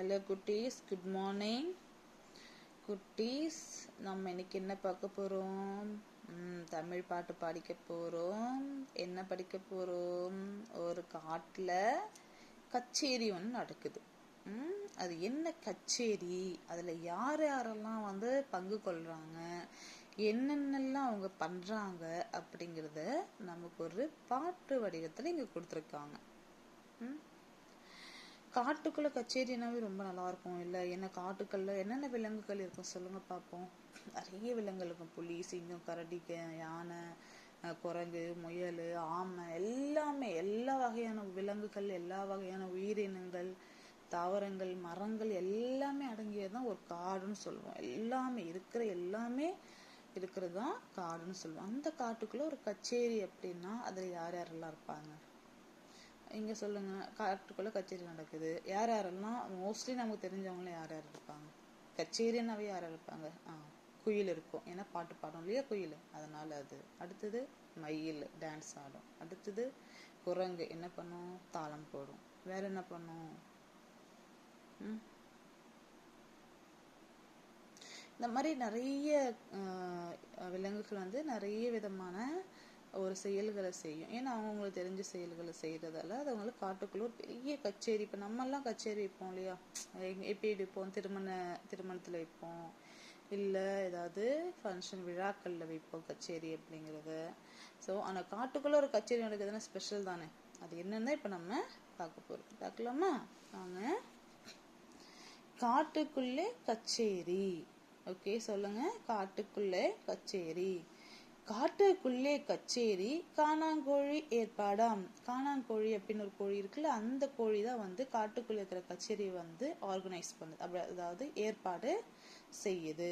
Hello குட்டீஸ், good morning குட்டீஸ். நம்ம இன்னைக்கு என்ன பார்க்க போகிறோம்? தமிழ் பாட்டு படிக்க போகிறோம். என்ன படிக்க போகிறோம்? ஒரு காட்டில் கச்சேரி ஒன்று நடக்குது. அது என்ன கச்சேரி, அதில் யார் யாரெல்லாம் பங்கு கொள்கிறாங்க, என்னென்னலாம் அவங்க பண்ணுறாங்க அப்படிங்கிறத நமக்கு ஒரு பாட்டு வடிவத்தில் இங்கே கொடுத்துருக்காங்க. காட்டுக்குள்ள கச்சேரினாவே ரொம்ப நல்லா இருக்கும் இல்லை? என்ன காட்டுக்கள்ல என்னென்ன விலங்குகள் இருக்கும் சொல்லுங்க பார்ப்போம். நிறைய விலங்குகள் இருக்கும். புலி, சிங்கம், கரடி, யானை, குரங்கு, முயல், ஆமை, எல்லாமே எல்லா வகையான விலங்குகள், எல்லா வகையான உயிரினங்கள், தாவரங்கள், மரங்கள் எல்லாமே அடங்கியதான் ஒரு காடுன்னு சொல்லுவோம். எல்லாமே எல்லாமே இருக்கிறது தான் காடுன்னு சொல்லுவோம். அந்த காட்டுக்குள்ள ஒரு கச்சேரி அப்படின்னா அதுல யார் யாரெல்லாம் இருப்பாங்க இங்க சொல்லுங்க. காட்டுக்குள்ள கச்சேரி நடக்குது, யார் யாரெல்லாம் மோஸ்ட்லி நமக்கு தெரிஞ்சவங்களும் யார் யார் இருப்பாங்க? கச்சேரினாவே யார் யார் இருப்பாங்க? குயில் இருக்கும், ஏன்னா பாட்டு பாடும் இல்லையா குயில், அதனால அது. அடுத்தது மயில் டான்ஸ் ஆடும். அடுத்தது குரங்கு என்ன பண்ணும்? தாளம் போடும். வேற என்ன பண்ணும்? இந்த மாதிரி நிறைய விலங்குகள் நிறைய விதமான ஒரு செயல்களை செய்யும். ஏன்னா அவங்களுக்கு தெரிஞ்ச செயல்களை செய்யறதால அது அவங்களுக்கு காட்டுக்குள்ள ஒரு பெரிய கச்சேரி. இப்போ நம்மெல்லாம் கச்சேரி வைப்போம் இல்லையா? எப்படி வைப்போம்? திருமணத்தில் வைப்போம், இல்லை ஏதாவது ஃபங்க்ஷன் விழாக்களில் வைப்போம் கச்சேரி அப்படிங்கிறது. ஸோ ஆனால் காட்டுக்குள்ள ஒரு கச்சேரி நடக்குதுன்னா ஸ்பெஷல் தானே. அது என்னன்னா இப்போ நம்ம பார்க்க போகிறோம். பார்க்கலாமா? வாங்க. காட்டுக்குள்ளே கச்சேரி. ஓகே, சொல்லுங்க. காட்டுக்குள்ளே கச்சேரி. காட்டுக்குள்ளே கச்சேரி, காணாங்கோழி ஏற்பாடாம். காணாங்கோழி அப்படின்னு ஒரு கோழி இருக்குல்ல, அந்த கோழி தான் காட்டுக்குள்ள இருக்கிற கச்சேரி ஆர்கனைஸ் பண்ணுது, அதாவது ஏற்பாடு செய்யுது.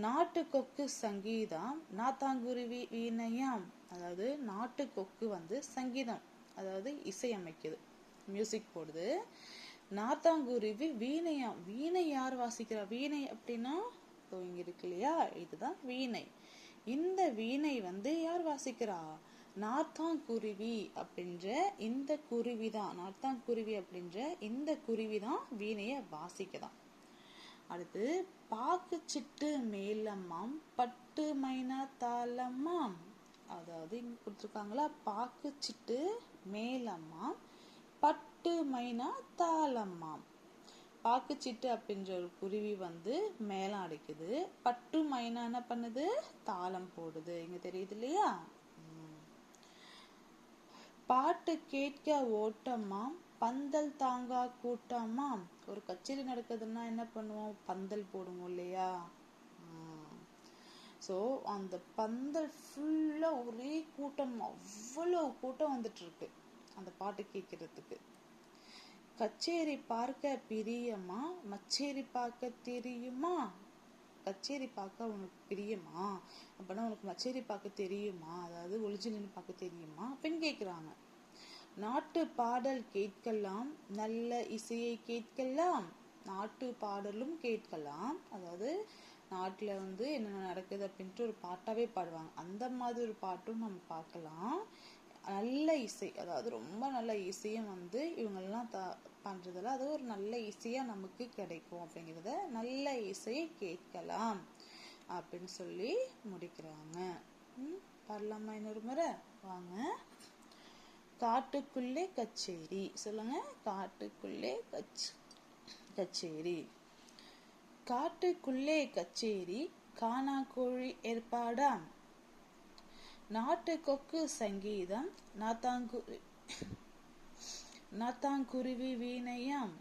நாட்டு கொக்கு சங்கீதம், நாத்தாங்குருவி வீணையாம். அதாவது நாட்டு கொக்கு சங்கீதம், அதாவது இசை அமைக்குது, மியூசிக் போடுது. நாத்தாங்குருவி வீணையாம். வீணை யார் வாசிக்கிறா? வீணை அப்படின்னா இங்க இருக்கு இல்லையா, இதுதான் வீணை. இந்த வீணை யார் வாசிக்கிறா? நாத்தாங்குருவி அப்படின்ற இந்த குருவிதான். நாத்தாங்குருவி அப்படின்ற இந்த குருவிதான் வீணைய வாசிக்கதான். அடுத்து பாக்கு சிட்டு மேலம்மாம், பட்டு மைனா தாளம்மாம். அதாவது இங்க கொடுத்துருக்காங்களா, பாக்கு சிட்டு மேலம்மாம், பட்டு மைனா தாளம்மாம். பாக்குச்சிட்டு அப்படின்ற ஒரு குருவி மேளம் அடிக்குது, பட்டு மைனா என்ன பண்ணுது? தாளம் போடுது. இங்க தெரியுது இல்லையா? பாட்டு கேட்க ஓட்டமாம், பந்தல் தாங்கா கூட்டமாம். ஒரு கச்சேரி நடக்குதுன்னா என்ன பண்ணுவோம்? பந்தல் போடுவோம் இல்லையா? ஸோ அந்த பந்தல் ஃபுல்லா ஒரே கூட்டம், அவ்வளவு கூட்டம் வந்துட்டு இருக்கு அந்த பாட்டு கேட்கறதுக்கு. கச்சேரி பார்க்க பிரியமா, மச்சேரி பார்க்க தெரியுமா? கச்சேரி பார்க்க உனக்கு பிரியமா அப்படின்னா உனக்கு மச்சேரி பார்க்க தெரியுமா, அதாவது ஒளிஞ்சிலின்னு பார்க்க தெரியுமா அப்படின்னு கேட்குறாங்க. நாட்டு பாடல் கேட்கலாம், நல்ல இசையை கேட்கலாம். நாட்டு பாடலும் கேட்கலாம், அதாவது நாட்டில் என்னென்ன நடக்குது அப்படின்ட்டு ஒரு பாட்டாவே பாடுவாங்க, அந்த மாதிரி ஒரு பாட்டும் நம்ம பார்க்கலாம். நல்ல இசை, அதாவது ரொம்ப நல்ல இசையும் இவங்கெல்லாம் பண்றதுல அது ஒரு நல்ல இசையா நமக்கு கிடைக்கும் அப்படிங்கிறத, நல்ல இசையை கேட்கலாம் அப்படின்னு சொல்லி முடிக்கிறாங்க. பாடலாமா இன்னொரு முறை? வாங்க. காட்டுக்குள்ளே கச்சேரி. சொல்லுங்க. காட்டுக்குள்ளே கச்சேரி. காட்டுக்குள்ளே கச்சேரி, காணாங்கோழி ஏற்பாடாம். நாட்டு கொக்கு சங்கீதம், நாத்தாங்குருவி வீணையாம்.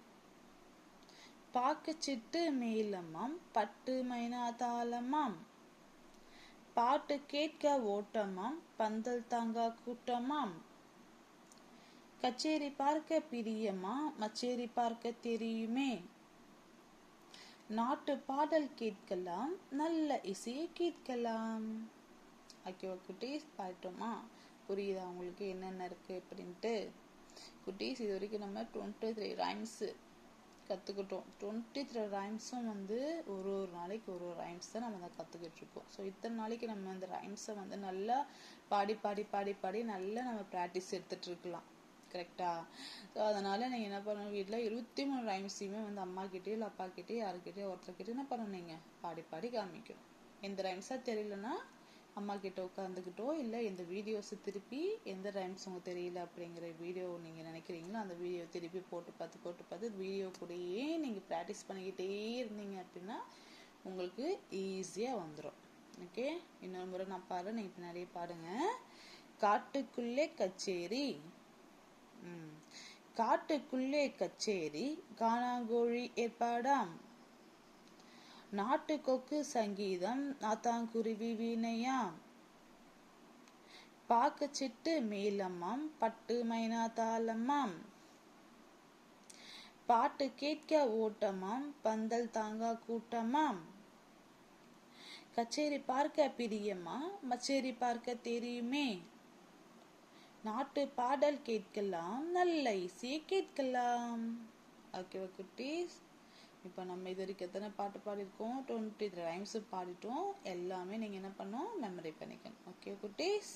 பாக்குச்சிட்டு மேலம்மாம், பட்டு மைனா தாளமாம். பாட்டு கேட்க ஓட்டமாம், பந்தல் தாங்கா கூட்டமாம். கச்சேரி பார்க்க பிரியமா, மச்சேரி பார்க்க தெரியுமே. நாட்டு பாடல் கேட்கலாம், நல்ல இசையை கேட்கலாம். ஓகே குட்டீஸ், பாட்டோமா? புரியுதா உங்களுக்கு என்னென்ன இருக்கு அப்படின்ட்டு? குட்டீஸ், இது வரைக்கும் நம்ம 23 ரைம்ஸ் கற்றுக்கிட்டோம். 23 ரைம்ஸும் ஒரு நாளைக்கு ஒரு ரைம்ஸ் தான் நம்ம கற்றுக்கிட்டு இருக்கோம். ஸோ இத்தனை நாளைக்கு நம்ம இந்த ரைம்ஸை நல்லா பாடி பாடி பாடி பாடி நல்லா நம்ம ப்ராக்டிஸ் எடுத்துட்டு இருக்கலாம். கரெக்டா? ஸோ அதனால் நீங்கள் என்ன பண்ணணும், வீட்டில் 23 ரைம்ஸையுமே வந்து அம்மா கிட்டே இல்லை அப்பா கிட்டே யாருக்கிட்டே ஒருத்தர்கிட்ட என்ன பண்ணணும், பாடி பாடி காமிக்கணும். எந்த ரைம்ஸாக தெரியலன்னா அம்மா கிட்ட உட்காந்துக்கிட்டோ, இல்லை எந்த வீடியோஸை திருப்பி எந்த ரைம்ஸ் உங்களுக்கு தெரியல அப்படிங்கிற வீடியோ நீங்கள் நினைக்கிறீங்களோ அந்த வீடியோ திருப்பி போட்டு பார்த்து வீடியோ கூடயே நீங்கள் ப்ராக்டிஸ் பண்ணிக்கிட்டே இருந்தீங்க அப்படின்னா உங்களுக்கு ஈஸியாக வந்துடும். ஓகே, இன்னொரு முறை நான் பாடுறேன், நீங்கள் பின்னாடியே பாடுங்க. காட்டுக்குள்ளே கச்சேரி, காட்டுக்குள்ளே கச்சேரி, காணாங்கோழி ஏற்பாடாம், நாட்டுக்கொக்கு சங்கீதம், நாத்தாங்குருவி வீணையாம், பாக்கச்சிட்டு மேலம்மாம், பட்டு மைனா தாளம்மாம், பாட்டு கேட்க ஓட்டமாம், பந்தல் தாங்கா கூட்டமாம், கச்சேரி பார்க்க பிரியம்மா, மச்சேரி பார்க்க தெரியுமே, நாட்டு பாடல் கேட்கலாம், நல்ல இசையை கேட்கலாம். ஓகேவா குட்டீஸ்? இப்போ நம்ம இது வரைக்கும் எத்தனை பாட்டு பாடியிருக்கோம்? 23 ரைம்ஸ் பாடிட்டோம். எல்லாமே நீங்கள் என்ன பண்ணணும், மெமரி பண்ணிக்கணும். ஓகே குட்டீஸ்?